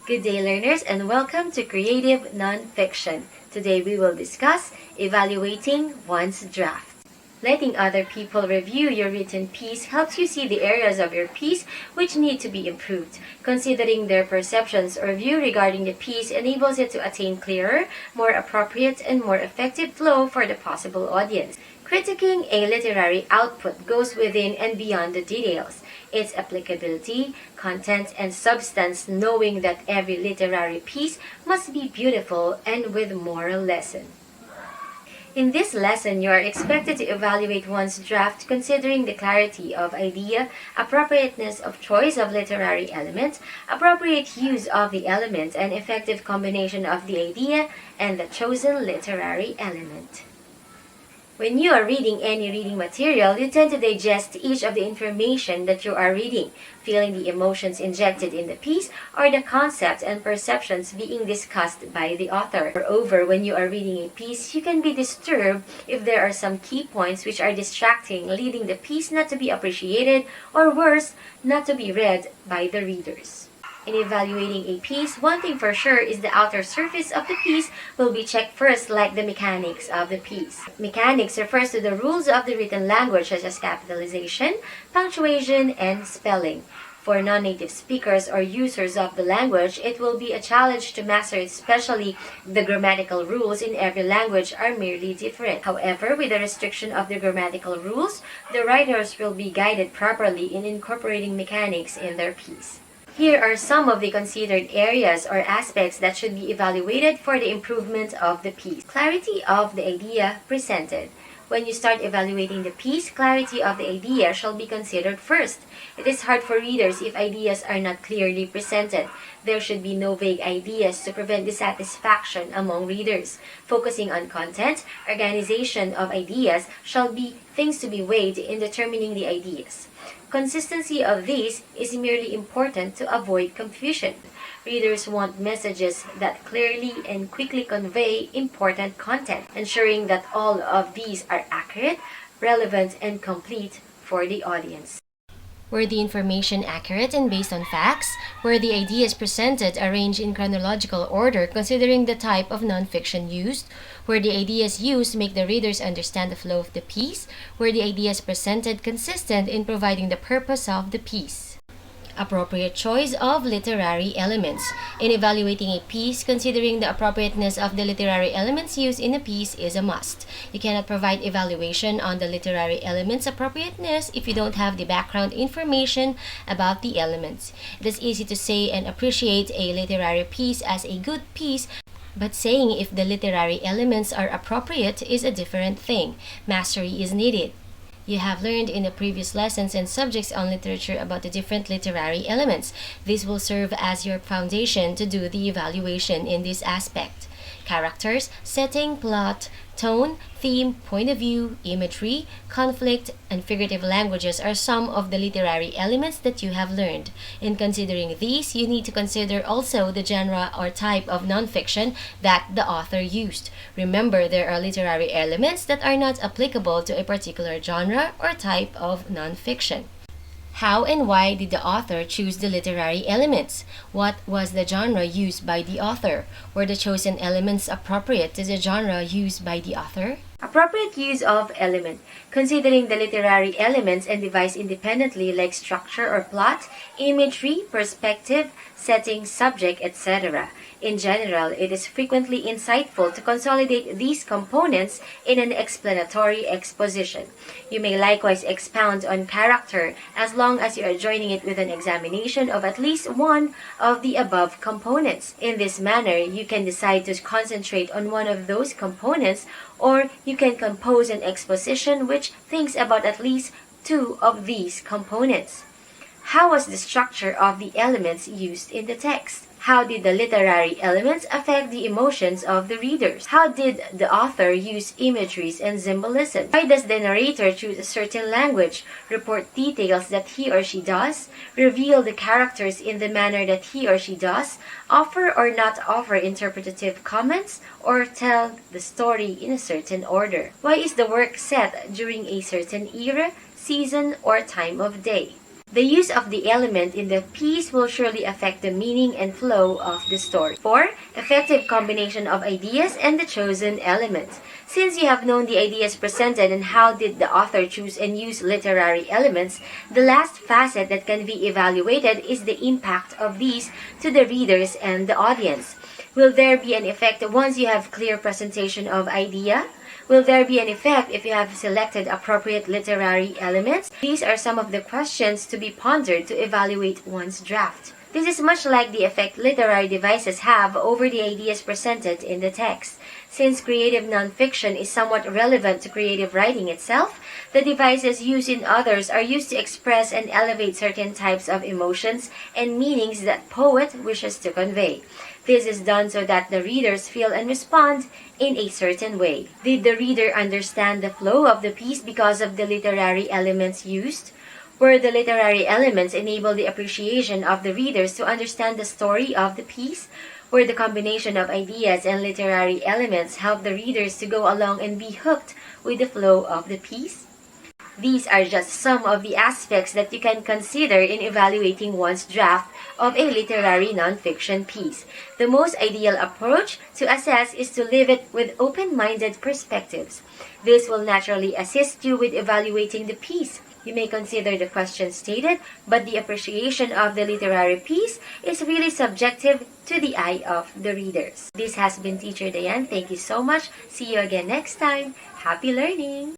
Good day, learners, and welcome to Creative Nonfiction. Today we will discuss evaluating one's draft. Letting other people review your written piece helps you see the areas of your piece which need to be improved. Considering their perceptions or view regarding the piece enables it to attain clearer, more appropriate, and more effective flow for the possible audience. Critiquing a literary output goes within and beyond the details, its applicability, content, and substance, knowing that every literary piece must be beautiful and with moral lesson. In this lesson, you are expected to evaluate one's draft considering the clarity of idea, appropriateness of choice of literary element, appropriate use of the element, and effective combination of the idea and the chosen literary element. When you are reading any reading material, you tend to digest each of the information that you are reading, feeling the emotions injected in the piece or the concepts and perceptions being discussed by the author. Moreover, when you are reading a piece, you can be disturbed if there are some key points which are distracting, leading the piece not to be appreciated or worse, not to be read by the readers. In evaluating a piece, one thing for sure is the outer surface of the piece will be checked first, like the mechanics of the piece. Mechanics refers to the rules of the written language such as capitalization, punctuation, and spelling. For non-native speakers or users of the language, it will be a challenge to master it, especially the grammatical rules in every language are merely different. However, with the restriction of the grammatical rules, the writers will be guided properly in incorporating mechanics in their piece. Here are some of the considered areas or aspects that should be evaluated for the improvement of the piece. Clarity of the idea presented. When you start evaluating the piece, clarity of the idea shall be considered first. It is hard for readers if ideas are not clearly presented. There should be no vague ideas to prevent dissatisfaction among readers. Focusing on content, organization of ideas shall be things to be weighed in determining the ideas. Consistency of these is merely important to avoid confusion. Readers want messages that clearly and quickly convey important content, ensuring that all of these are accurate, relevant, and complete for the audience. Were the information accurate and based on facts? Were the ideas presented arranged in chronological order considering the type of nonfiction used? Were the ideas used make the readers understand the flow of the piece? Were the ideas presented consistent in providing the purpose of the piece? Appropriate choice of literary elements. In evaluating a piece, considering the appropriateness of the literary elements used in a piece is a must. You cannot provide evaluation on the literary elements' appropriateness if you don't have the background information about the elements. It is easy to say and appreciate a literary piece as a good piece, but saying if the literary elements are appropriate is a different thing. Mastery is needed. You have learned in the previous lessons and subjects on literature about the different literary elements. This will serve as your foundation to do the evaluation in this aspect. Characters, setting, plot, tone, theme, point of view, imagery, conflict, and figurative languages are some of the literary elements that you have learned. In considering these, you need to consider also the genre or type of nonfiction that the author used. Remember, there are literary elements that are not applicable to a particular genre or type of nonfiction. How and why did the author choose the literary elements? What was the genre used by the author? Were the chosen elements appropriate to the genre used by the author? Appropriate use of element. Considering the literary elements and device independently like structure or plot, imagery, perspective, setting, subject, etc. In general, it is frequently insightful to consolidate these components in an explanatory exposition. You may likewise expound on character as long as you are joining it with an examination of at least one of the above components. In this manner, you can decide to concentrate on one of those components, or you can compose an exposition which thinks about at least two of these components. How was the structure of the elements used in the text? How did the literary elements affect the emotions of the readers? How did the author use imageries and symbolism? Why does the narrator choose a certain language, report details that he or she does, reveal the characters in the manner that he or she does, offer or not offer interpretative comments, or tell the story in a certain order? Why is the work set during a certain era, season, or time of day? The use of the element in the piece will surely affect the meaning and flow of the story. 4. Effective combination of ideas and the chosen elements. Since you have known the ideas presented and how did the author choose and use literary elements, the last facet that can be evaluated is the impact of these to the readers and the audience. Will there be an effect once you have clear presentation of idea? Will there be an effect if you have selected appropriate literary elements? These are some of the questions to be pondered to evaluate one's draft. This is much like the effect literary devices have over the ideas presented in the text. Since creative nonfiction is somewhat relevant to creative writing itself, the devices used in others are used to express and elevate certain types of emotions and meanings that poet wishes to convey. This is done so that the readers feel and respond in a certain way. Did the reader understand the flow of the piece because of the literary elements used? Were the literary elements enable the appreciation of the readers to understand the story of the piece? Where the combination of ideas and literary elements help the readers to go along and be hooked with the flow of the piece? These are just some of the aspects that you can consider in evaluating one's draft of a literary nonfiction piece. The most ideal approach to assess is to leave it with open-minded perspectives. This will naturally assist you with evaluating the piece. You may consider the questions stated, but the appreciation of the literary piece is really subjective to the eye of the readers. This has been Teacher Diane. Thank you so much. See you again next time. Happy learning!